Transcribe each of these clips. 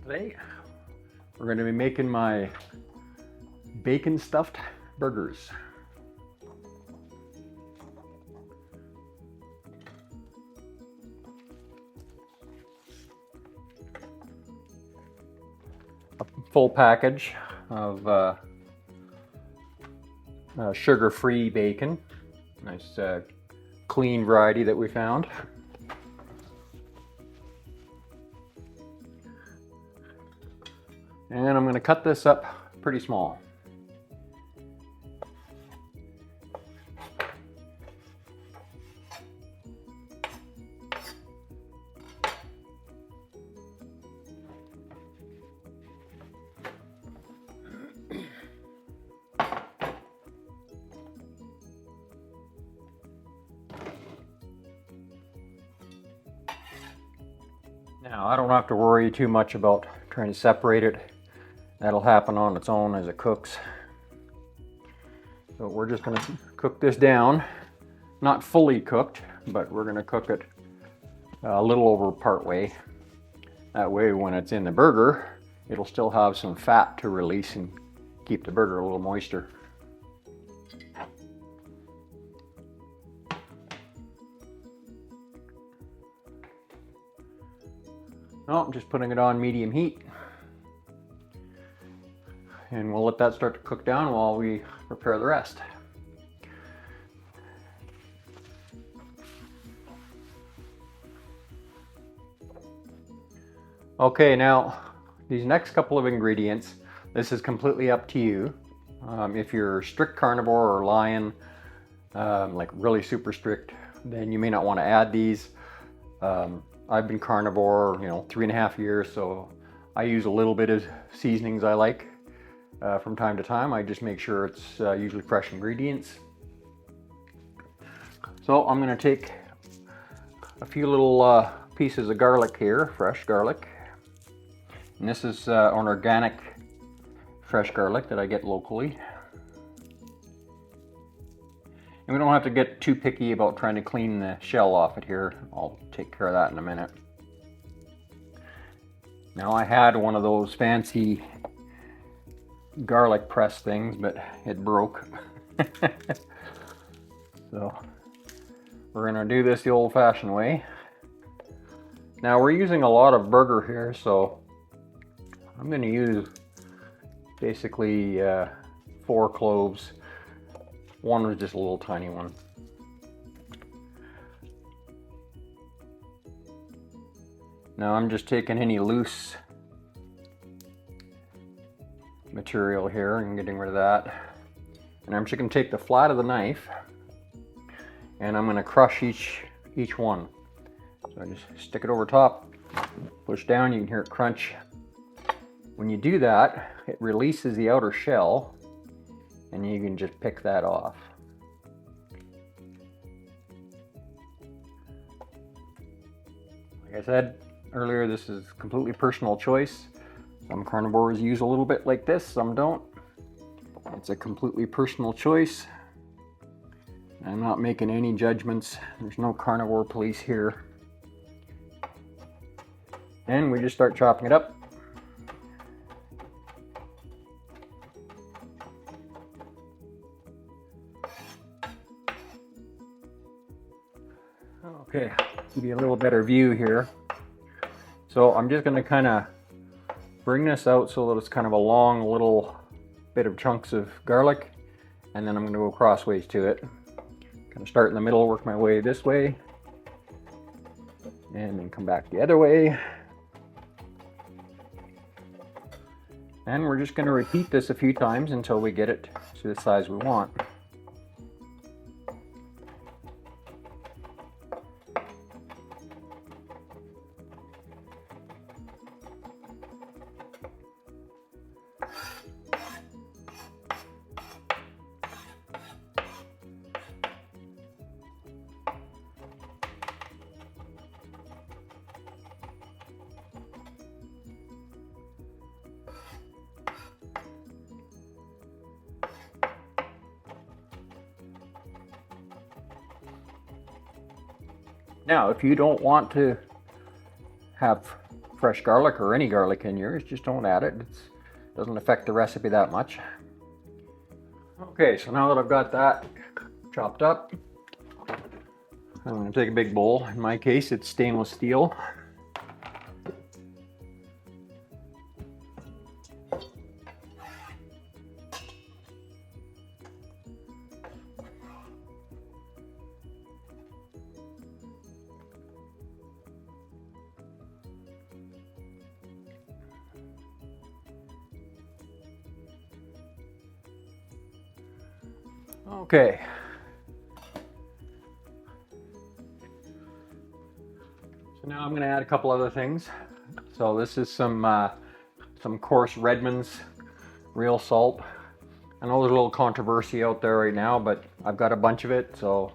Today we're going to be making my bacon stuffed burgers. A full package of sugar-free bacon. Nice clean variety that we found. And I'm going to cut this up pretty small. Now, I don't have to worry too much about trying to separate it. That'll happen on its own as it cooks. So we're just going to cook this down. Not fully cooked, but we're going to cook it a little over part way. That way when it's in the burger, it'll still have some fat to release and keep the burger a little moister. Oh, I'm just putting it on medium heat. And we'll let that start to cook down while we prepare the rest. Okay, now these next couple of ingredients, this is completely up to you. If you're strict carnivore or lion, like really super strict, then you may not want to add these. I've been carnivore, 3.5 years, so I use a little bit of seasonings I like. From time to time, I just make sure it's usually fresh ingredients. So I'm going to take a few little pieces of garlic here, fresh garlic. And this is an organic fresh garlic that I get locally. And we don't have to get too picky about trying to clean the shell off it here. I'll take care of that in a minute. Now, I had one of those fancy garlic press things, but it broke. So we're gonna do this the old-fashioned way. Now, we're using a lot of burger here, so I'm gonna use basically 4 cloves. One was just a little tiny one. Now I'm just taking any loose material here and getting rid of that. And I'm just going to take the flat of the knife and I'm going to crush each one. So I just stick it over top, push down, you can hear it crunch. When you do that, it releases the outer shell and you can just pick that off. Like I said earlier, this is completely personal choice. Some carnivores use a little bit like this, some don't. It's a completely personal choice. I'm not making any judgments. There's no carnivore police here. And we just start chopping it up. Okay, give you a little better view here. So I'm just going to kind of bring this out so that it's kind of a long little bit of chunks of garlic, and then I'm going to go crossways to it. Kind of start in the middle, work my way this way, and then come back the other way. And we're just going to repeat this a few times until we get it to the size we want. Now, if you don't want to have fresh garlic or any garlic in yours, just don't add it. It doesn't affect the recipe that much. Okay, so now that I've got that chopped up, I'm going to take a big bowl. In my case, it's stainless steel. Okay. So now I'm going to add a couple other things. So this is some coarse Redmonds real salt. I know there's a little controversy out there right now, but I've got a bunch of it, so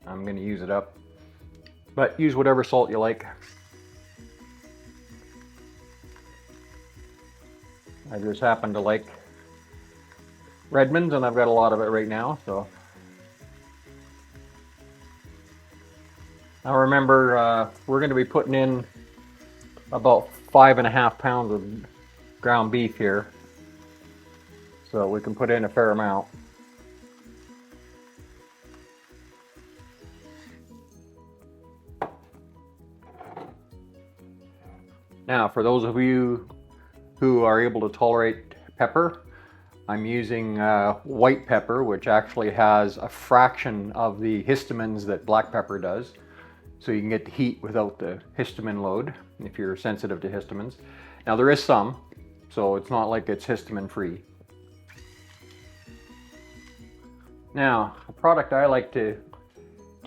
I'm going to use it up. But use whatever salt you like. I just happen to like Redmonds, and I've got a lot of it right now. So now remember, we're going to be putting in about 5.5 pounds of ground beef here, so we can put in a fair amount. Now, for those of you who are able to tolerate pepper, I'm using white pepper, which actually has a fraction of the histamines that black pepper does. So you can get the heat without the histamine load if you're sensitive to histamines. Now there is some, so it's not like it's histamine free. Now, a product I like to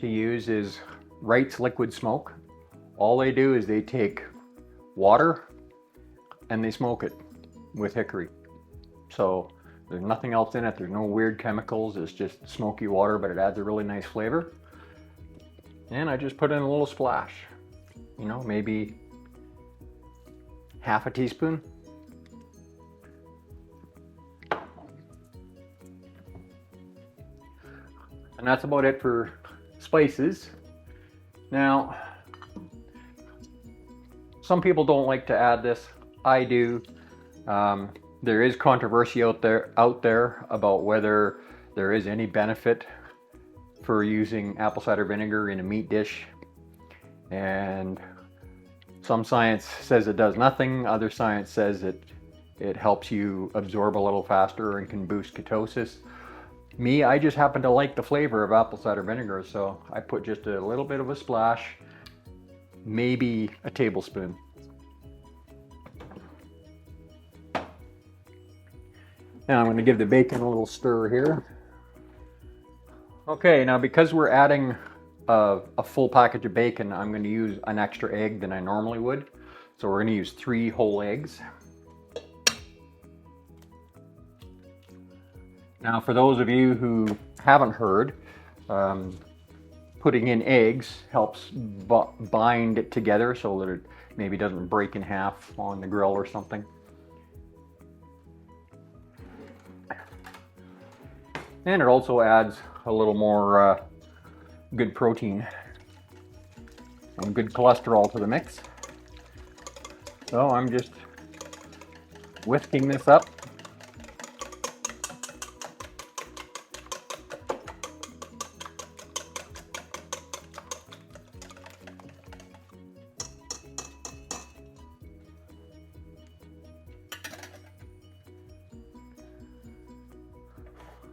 use is Wright's Liquid Smoke. All they do is they take water and they smoke it with hickory. So there's nothing else in it. There's no weird chemicals. It's just smoky water, but it adds a really nice flavor. And I just put in a little splash, you know, maybe half a teaspoon. And that's about it for spices. Now, some people don't like to add this. I do. There is controversy out there about whether there is any benefit for using apple cider vinegar in a meat dish, and some science says it does nothing. Other science says it helps you absorb a little faster and can boost ketosis. Me, I just happen to like the flavor of apple cider vinegar, so I put just a little bit of a splash, maybe a tablespoon. Now I'm going to give the bacon a little stir here. Okay, now because we're adding a full package of bacon, I'm going to use an extra egg than I normally would. So we're going to use 3 whole eggs. Now for those of you who haven't heard, putting in eggs helps bind it together so that it maybe doesn't break in half on the grill or something. And it also adds a little more good protein and good cholesterol to the mix. So I'm just whisking this up.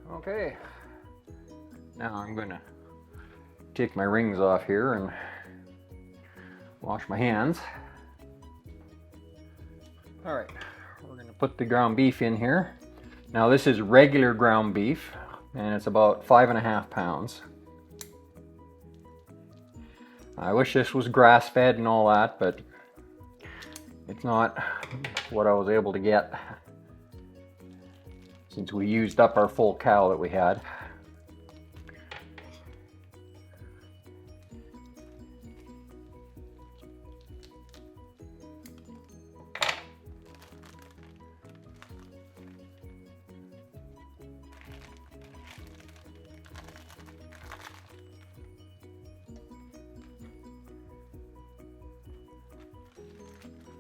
Okay, now I'm going to take my rings off here and wash my hands. All right, we're going to put the ground beef in here. Now this is regular ground beef, and it's about 5.5 pounds. I wish this was grass-fed and all that, but it's not what I was able to get since we used up our full cow that we had.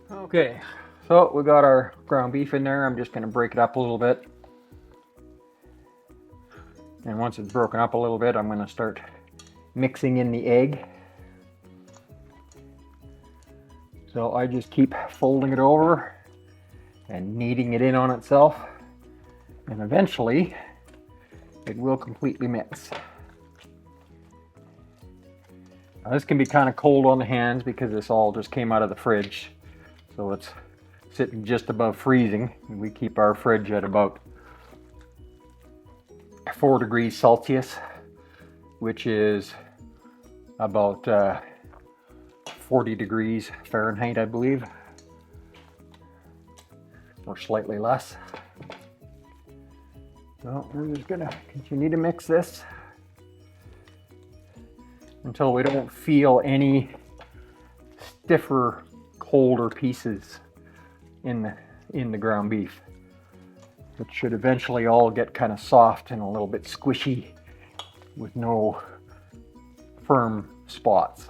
Okay, so we got our ground beef in there. I'm just going to break it up a little bit. And once it's broken up a little bit, I'm going to start mixing in the egg. So I just keep folding it over and kneading it in on itself. And eventually, it will completely mix. Now this can be kind of cold on the hands because this all just came out of the fridge. So it's sitting just above freezing. We keep our fridge at about 4 degrees Celsius, which is about 40 degrees Fahrenheit, I believe, or slightly less. So we're just gonna continue to mix this until we don't feel any stiffer, colder pieces in the ground beef. It should eventually all get kind of soft and a little bit squishy with no firm spots.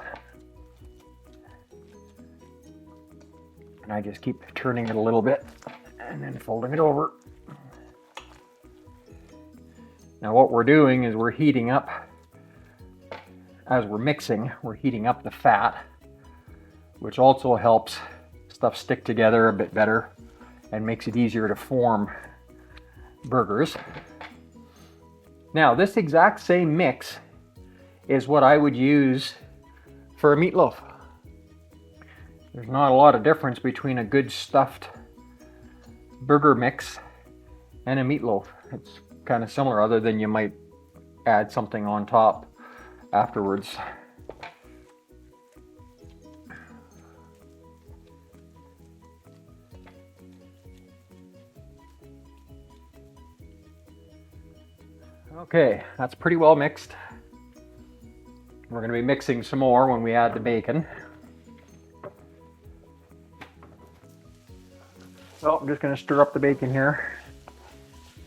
And I just keep turning it a little bit and then folding it over. Now what we're doing is we're heating up, as we're mixing, we're heating up the fat, which also helps stuff stick together a bit better and makes it easier to form burgers. Now this exact same mix is what I would use for a meatloaf. There's not a lot of difference between a good stuffed burger mix and a meatloaf. It's kind of similar, other than you might add something on top afterwards. Okay, that's pretty well mixed. We're going to be mixing some more when we add the bacon. So I'm just going to stir up the bacon here.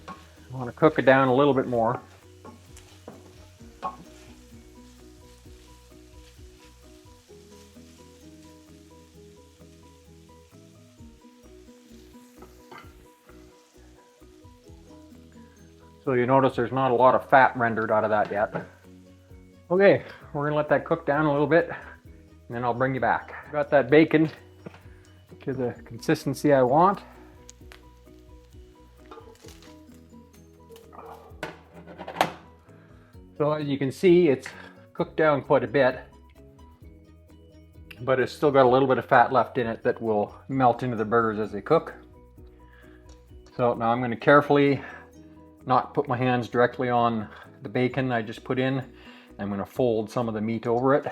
I want to cook it down a little bit more. So you notice there's not a lot of fat rendered out of that yet. Okay, we're going to let that cook down a little bit, and then I'll bring you back. Got that bacon to the consistency I want. So as you can see, it's cooked down quite a bit, but it's still got a little bit of fat left in it that will melt into the burgers as they cook. So now I'm going to carefully not put my hands directly on the bacon I just put in. I'm going to fold some of the meat over it.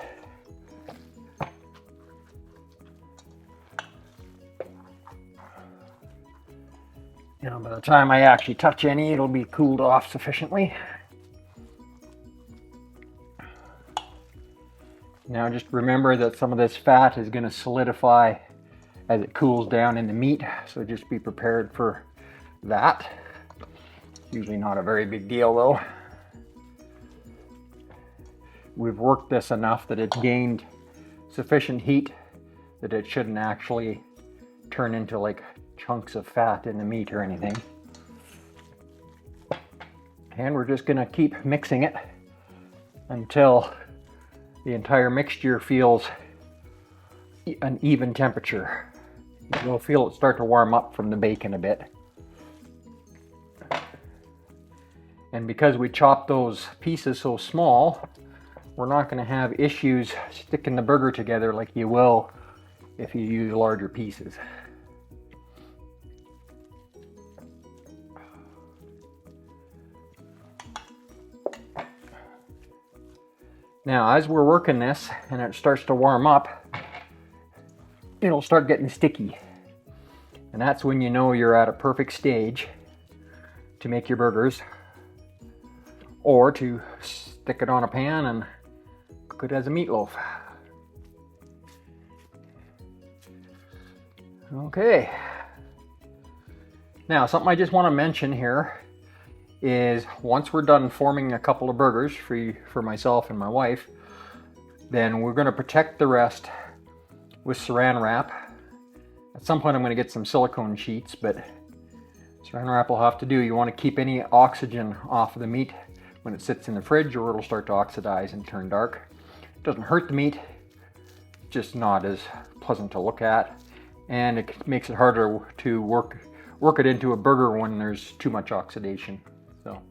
Now by the time I actually touch any, it'll be cooled off sufficiently. Now just remember that some of this fat is going to solidify as it cools down in the meat, so just be prepared for that. Usually not a very big deal though. We've worked this enough that it's gained sufficient heat that it shouldn't actually turn into like chunks of fat in the meat or anything. And we're just going to keep mixing it until the entire mixture feels an even temperature. You'll feel it start to warm up from the bacon a bit. And because we chopped those pieces so small, we're not going to have issues sticking the burger together like you will if you use larger pieces. Now, as we're working this and it starts to warm up, it'll start getting sticky. And that's when you know you're at a perfect stage to make your burgers, or to stick it on a pan and cook it as a meatloaf. Okay. Now, something I just want to mention here is once we're done forming a couple of burgers for myself and my wife, then we're going to protect the rest with saran wrap At some point I'm going to get some silicone sheets, but Saran wrap will have to do. You want to keep any oxygen off of the meat when it sits in the fridge, or it'll start to oxidize and turn dark. It doesn't hurt the meat, just not as pleasant to look at, and it makes it harder to work it into a burger when there's too much oxidation. So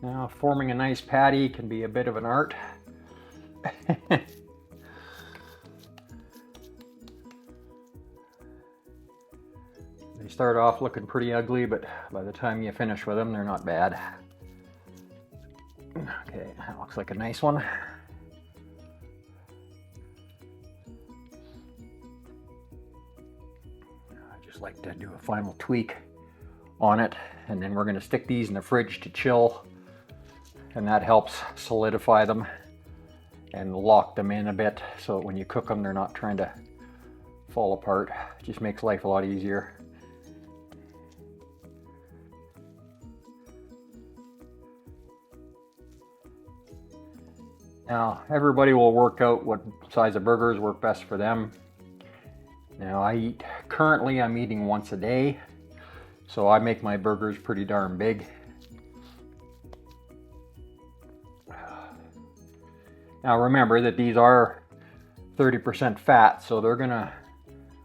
now, forming a nice patty can be a bit of an art. They start off looking pretty ugly, but by the time you finish with them, they're not bad. Okay, that looks like a nice one. I just like to do a final tweak on it, and then we're going to stick these in the fridge to chill, and that helps solidify them and lock them in a bit so that when you cook them, they're not trying to fall apart. It just makes life a lot easier. Now, everybody will work out what size of burgers work best for them. Now, currently I'm eating once a day, so I make my burgers pretty darn big. Now remember that these are 30% fat, so they're gonna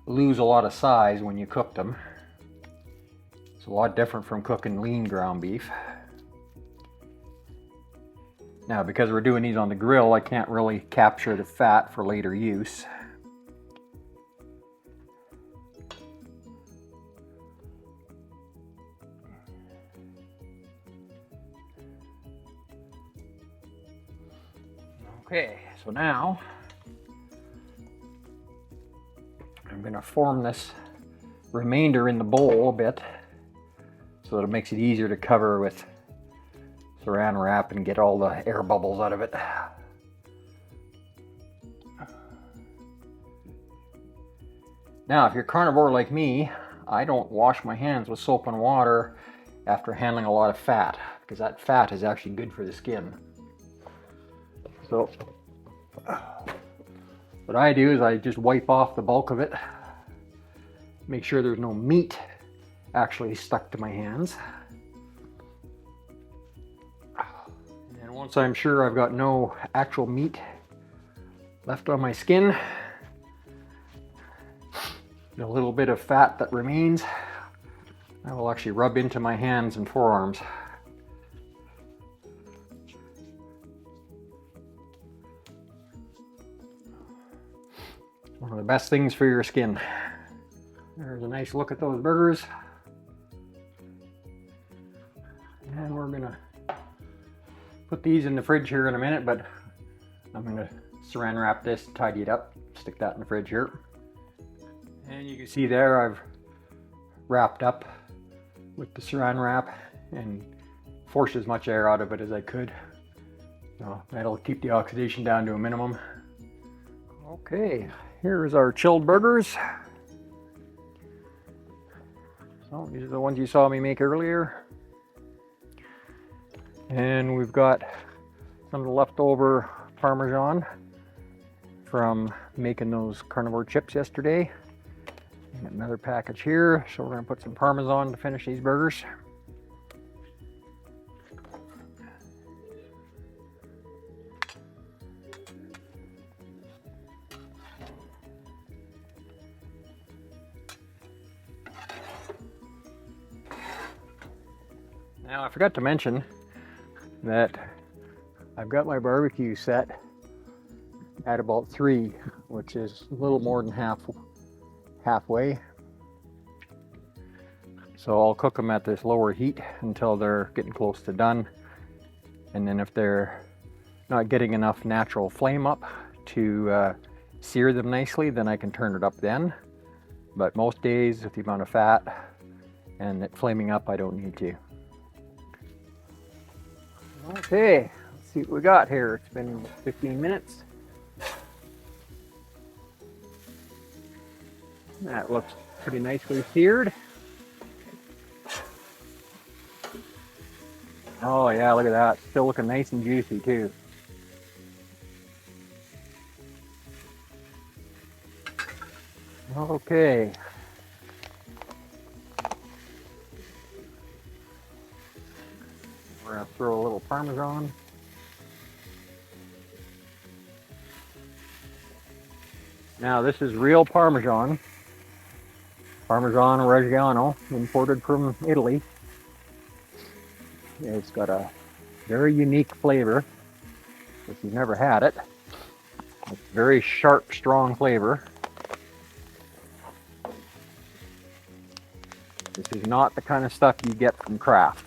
lose a lot of size when you cook them. It's a lot different from cooking lean ground beef. Now, because we're doing these on the grill, I can't really capture the fat for later use. Okay, so now I'm going to form this remainder in the bowl a bit so that it makes it easier to cover with Saran wrap and get all the air bubbles out of it. Now, if you're carnivore like me, I don't wash my hands with soap and water after handling a lot of fat, because that fat is actually good for the skin. So what I do is I just wipe off the bulk of it, make sure there's no meat actually stuck to my hands. And once I'm sure I've got no actual meat left on my skin, the little bit of fat that remains, I will actually rub into my hands and forearms. One of the best things for your skin. There's a nice look at those burgers. And we're gonna put these in the fridge here in a minute, but I'm gonna Saran wrap this, tidy it up, stick that in the fridge here. And you can see there I've wrapped up with the Saran wrap and forced as much air out of it as I could. So that'll keep the oxidation down to a minimum. Okay, here's our chilled burgers. So these are the ones you saw me make earlier. And we've got some of the leftover Parmesan from making those carnivore chips yesterday. And another package here, so we're going to put some Parmesan to finish these burgers. Now, I forgot to mention that I've got my barbecue set at about 3, which is a little more than halfway. So I'll cook them at this lower heat until they're getting close to done. And then if they're not getting enough natural flame up to sear them nicely, then I can turn it up then. But most days, with the amount of fat and it flaming up, I don't need to. Okay, let's see what we got here. It's been 15 minutes. That looks pretty nicely seared. Oh yeah, look at that. Still looking nice and juicy too. Okay. We're gonna throw a little Parmesan. Now this is real Parmesan. Parmesan Reggiano, imported from Italy. It's got a very unique flavor. If you've never had it, it's very sharp, strong flavor. This is not the kind of stuff you get from Kraft.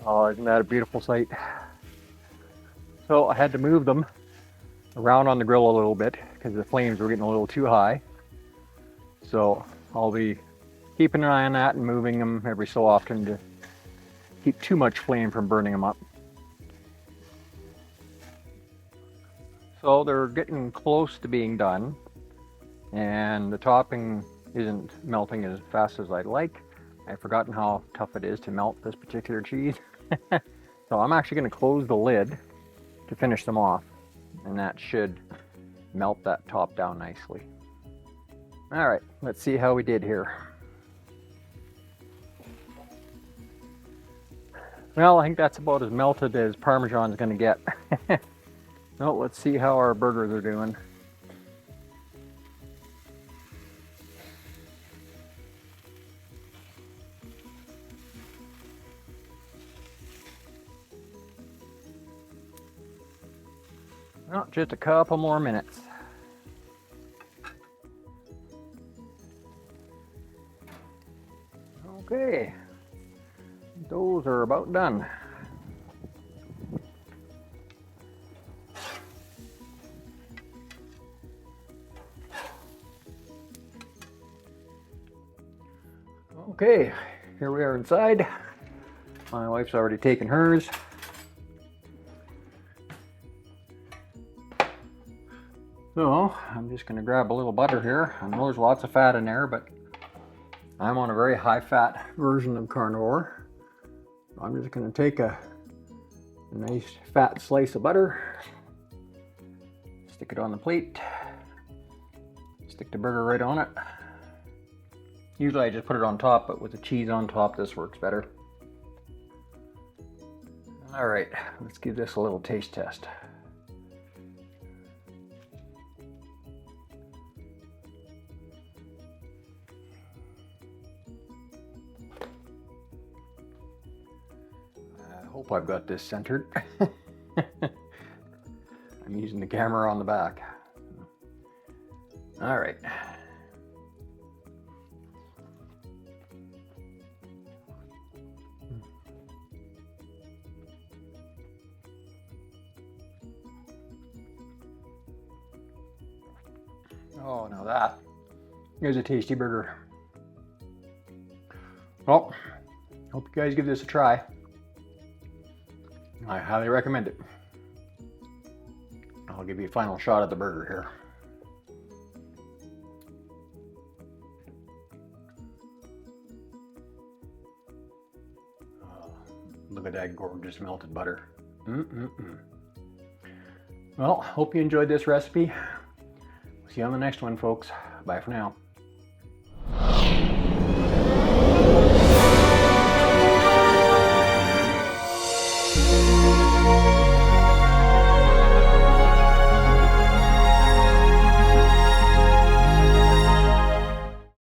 Oh, isn't that a beautiful sight? So I had to move them around on the grill a little bit because the flames were getting a little too high. So I'll be keeping an eye on that and moving them every so often to keep too much flame from burning them up. So they're getting close to being done, and the topping isn't melting as fast as I'd like. I've forgotten how tough it is to melt this particular cheese. So I'm actually going to close the lid to finish them off, and that should melt that top down nicely. All right, let's see how we did here. Well, I think that's about as melted as Parmesan's going to get. Well, let's see how our burgers are doing. Well, just a couple more minutes. Okay, those are about done. Okay, here we are inside. My wife's already taken hers. So I'm just going to grab a little butter here. I know there's lots of fat in there, but I'm on a very high fat version of carnivore. I'm just going to take a nice fat slice of butter, stick it on the plate, stick the burger right on it. Usually I just put it on top, but with the cheese on top, this works better. All right, let's give this a little taste test. I hope I've got this centered. I'm using the camera on the back. All right. Oh, now that is a tasty burger. Well, hope you guys give this a try. I highly recommend it. I'll give you a final shot at the burger here. Oh, look at that gorgeous melted butter. Well, hope you enjoyed this recipe. See you on the next one, folks. Bye for now.